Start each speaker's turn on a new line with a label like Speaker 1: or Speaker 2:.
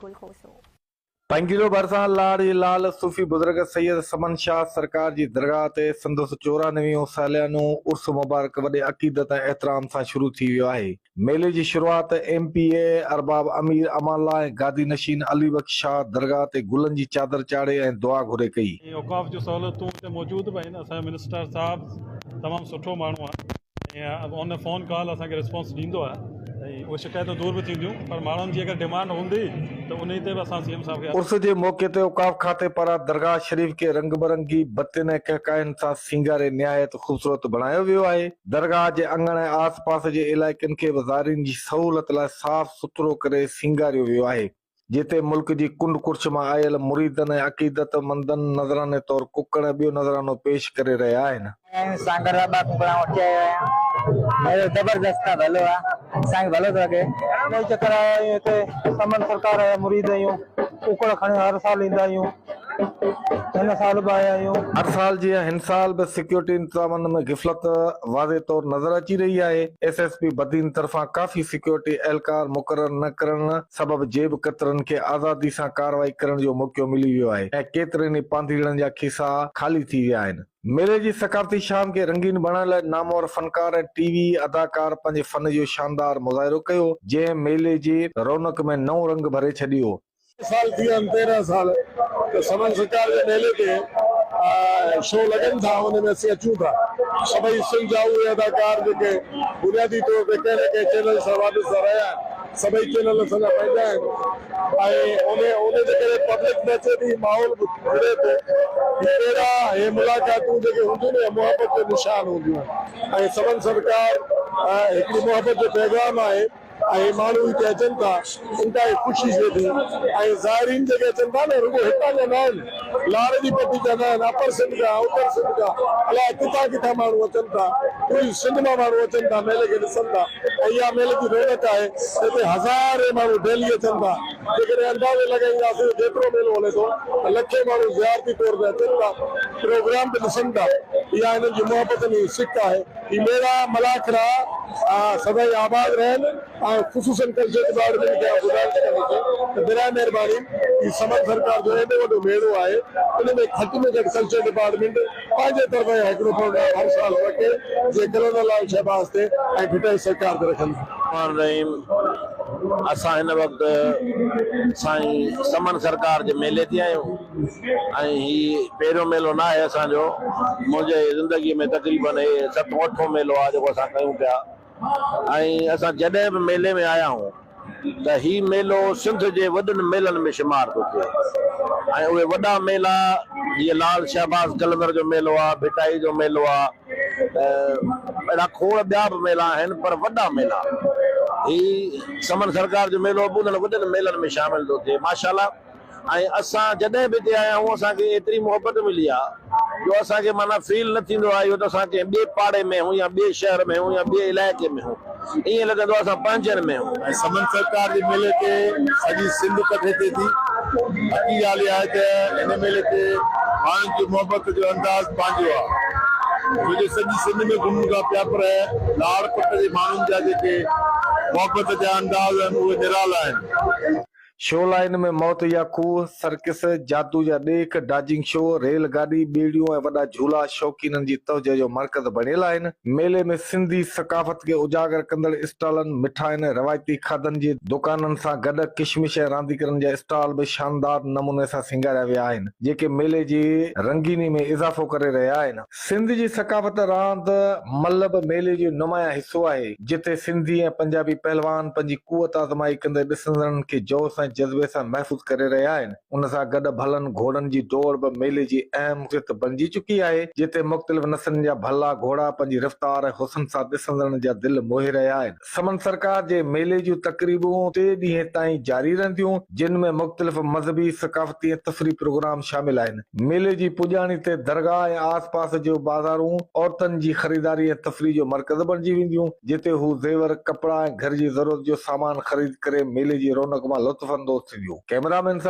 Speaker 1: खुशू
Speaker 2: 5 kilo बरसां लाड़ी लाल सूफ़ी बुज़ुर्ग सैयद समन शाह सरकार जी दरगाह ते संदसि 94 सालियानो उर्स मुबारक वॾे अक़ीदत ऐं एहतराम सां शुरू थी वियो आहे। मेले जी शुरूआत MPA अरबाब अमीर अमाला ऐं गादी नशीन अली बख्श शाह दरगाह ते गुलनि जी चादर चाढ़े ऐं दुआ घुरे कई।
Speaker 3: औक़ाफ़ जो सहूलियतूं हिते मौजूदु बि आहिनि। असांजो मिनिस्टर साहिबु तमामु सुठो माण्हू आहे ऐं उन फ़ोन कॉल असांखे रिस्पॉन्स ॾींदो आहे ऐं उहे शिकायतूं दूर बि थींदियूं, पर माण्हुनि जी अगरि डिमांड हूंदी त उन ते बि असां CM साहिब खे
Speaker 2: उर्स जे मौक़े ते औक़ाफ़ खाते पारां दरगाह शरीफ़ खे रंग बिरंगी बतियुनि ऐं कहकाइनि सां सींगारे निहायत ख़ूबसूरत बणायो वियो आहे। दरगाह जे अंगण ऐं आस पास जे इलाइक़नि खे बि ज़ाइरीन जी सहूलियत लाइ साफ़ सुथरो करे सींगारियो वियो आहे, जिते मुल्क जी कुंड कुर्छ मां आयल मुरीदनि ऐं अक़ीदतमंदनि नज़राने तौरु कुकड़ ऐं ॿियो नज़रानो पेश करे रहिया आहिनि।
Speaker 4: जबरदस्त आहे, भलो आहे, असांखे भलो थो लॻे। नई चक्कर आया आहियूं हिते, समन सरकार जा मुरीद आहियूं, कुकड़ खणी हर साल ईंदा आहियूं, हिन साल बि आया आहियूं।
Speaker 2: हर साल जीअं हिन साल बि सिक्योरिटी इंतज़ामनि में गिफ़लत वाज़े तौर नज़र अची रही आहे। SSP बदीन तरफ़ां काफ़ी सिक्योरिटी एहलकार मुक़रर न करण सबबि जेब कतरनि खे आज़ादी सां कार्रवाई करण जो मौक़ो मिली वियो आहे ऐं केतिरनि ई पांधीड़नि जा खीसा ख़ाली थी विया आहिनि। मेले जी सकाफ़ती शाम खे रंगीन बणाइण लाइ नामवर फनकार ऐं TV अदाकार पंहिंजे फन जो शानदार मुज़ाहिरो कयो, जंहिं मेले जी रौनक में नओं रंग भरे छॾियो।
Speaker 5: साल थी विया आहिनि, 13 साल त समन सरकार जे मेले ते शो लॻनि था, हुन में असीं अचूं था। सभई सिंध जा उहे अदाकार जेके बुनियादी तौर ते कंहिं न कंहिं चैनल सां वाबस्ता रहिया आहिनि, सभई चैनल असांजा पंहिंजा आहिनि ऐं उन जे करे पब्लिक में अचे थी, माहौल बि घुरे थो। हे मुलाक़ातूं जेके हूंदियूं न, मुहबत जो निशान हूंदियूं आहिनि ऐं समन सरकार हिकिड़ी मुहबत जो पैगाम आहे ऐं माण्हू हिते अचनि था, इंतहाई ख़ुशी थिए थी ऐं ज़ाइरीन जेके अचनि था न, रुॻो हितां जा न आहिनि, लाड़ जी पटी जा न आहिनि, अपर सिंध जा, उत्तर सिंध जा, अलाए किथां किथां माण्हू अचनि था, पूरी सिंध मां माण्हू अचनि था, मेले खे ॾिसनि था ऐं इहा मेले जी रौनक आहे। हिते हज़ारे माण्हू डेली अचनि था, जेकॾहिं अंदाज़ो लॻाईंदासीं जेतिरो मेलो हले थो त लखे माण्हू ज़ियारती तौर ते अचनि था, प्रोग्राम बि ॾिसनि था। इहा हिननि जी मुहबतनि जी सिक आहे। ही मेला मलाखरा सदाई आबाद रहनि ऐं ख़ुशूसन कल्चर डिपार्टमेंट खे ॿुधाइण चाहियां त बिराए महिरबानी ही समन सरकार जो एॾो वॾो मेलो आहे, उन में घटि में घटि कल्चर डिपार्टमेंट पंहिंजे तरफ़ां हिकिड़ो प्रोग्राम हर साल रखे, जे कलोनलाल शहबाज़ ते ऐं घटाई सरकार ते रखनि।
Speaker 6: असां हिन वक़्तु साईं समन सरकार जे मेले ते आहियूं ऐं ही पहिरियों मेलो न आहे असांजो। मुंहिंजे ज़िंदगीअ में तक़रीबन 7 8 मेलो आहे जेको असां कयूं पिया ऐं असां जॾहिं बि मेले में आया आहियूं त ही मेलो सिंध जे वॾनि मेलनि में शुमार थो थिए ऐं उहे वॾा मेला जीअं लाल शहबाज़ कलंदर जो मेलो आहे, भिटाई जो मेलो आहे, अहिड़ा खोड़ ॿिया बि मेला आहिनि, पर वॾा मेला ही समन सरकार जो मेलो बि उन्हनि वॾनि मेलनि में शामिल थो थिए माशाल्लाह। ऐं असां जॾहिं बि हिते आया आहियूं असांखे एतिरी मोहबत मिली आहे जो असांखे माना फील न थींदो आहे इहो त असां कंहिं ॿिए पाड़े में हूं या ॿिए शहर में हूं या ॿिए इलाइक़े में हूं, ईअं लॻंदो आहे असां पंहिंजनि में हूं।
Speaker 5: ऐं समन सरकार जे मेले ते सॼी सिंध कठे थिए थी। बाक़ी ॻाल्हि इहा आहे त हिन मेले ते माण्हुनि जी मोहबत जो अंदाज़ पंहिंजो आहे, छोजो सॼी सिंध में घुमूं था पिया, पर लाड़ पट जे माण्हुनि जा जेके मोहबत जा अंदाज़ आहिनि उहे निराला आहिनि।
Speaker 2: शो लाइन में मौत या खूह, सर्किस, जादू जा ॾेख, डाजिंग शो, रेल गाॾी, ॿेड़ियूं ऐं वॾा झूला शौक़ीननि जी तवजह जो मर्कज़ बणियल आहिनि। मेले में सिंधी सकाफ़त खे उजागर कंदड़ स्टॉलनि, मिठाइनि, रवायती खाधनि जी दुकाननि सां गॾु किशमिश ऐं रांदीगरनि जा स्टॉल बि शानदार नमूने सां सिंगारिया विया आहिनि, जेके मेले जी रंगीनी में इज़ाफ़ो करे रहिया आहिनि। सिंध जी सकाफ़त रांदि मल बि मेले जो नुमाया हिसो आहे, जिते सिंधी ऐं पंजाबी पहलवान पंहिंजी कुवत आज़माई कंदे ॾिसंदड़नि खे जोश ऐं जज़्बे सां महफ़ूज़ करे रहिया आहिनि। उन सां गॾु भलनि घोड़नि जी दौड़ बि मेले जी अहम हिस्सो बणिजी चुकी आहे, जिते मुख़्तलिफ़ नस्लनि जा भला घोड़ा पंहिंजी रफ़्तार ऐं हुस्न सां ॾिसंदड़नि जा दिलि मोहे रहिया आहिनि। समन सरकार जे मेले जूं तक़रीबूं 3 ॾींहं ताईं जारी रहंदियूं, जिन में मुख़्तलिफ़ मज़हबी, सकाफ़ती ऐं तफ़री प्रोग्राम शामिल आहिनि। मेले जी पुॼाणी ते दरगाह ऐं आस पास जो बाज़ारूं औरतुनि जी ख़रीदारी ऐं तफ़री जो मर्कज़ बणिजी वेंदियूं, जिते हू ज़ेवर, कपड़ा ऐं घर जी ज़रूरत जो सामान ख़रीद करे मेले जी रौनक मां लुत्फ़ अंदोज़ थींदियूं। कैमरामैन सां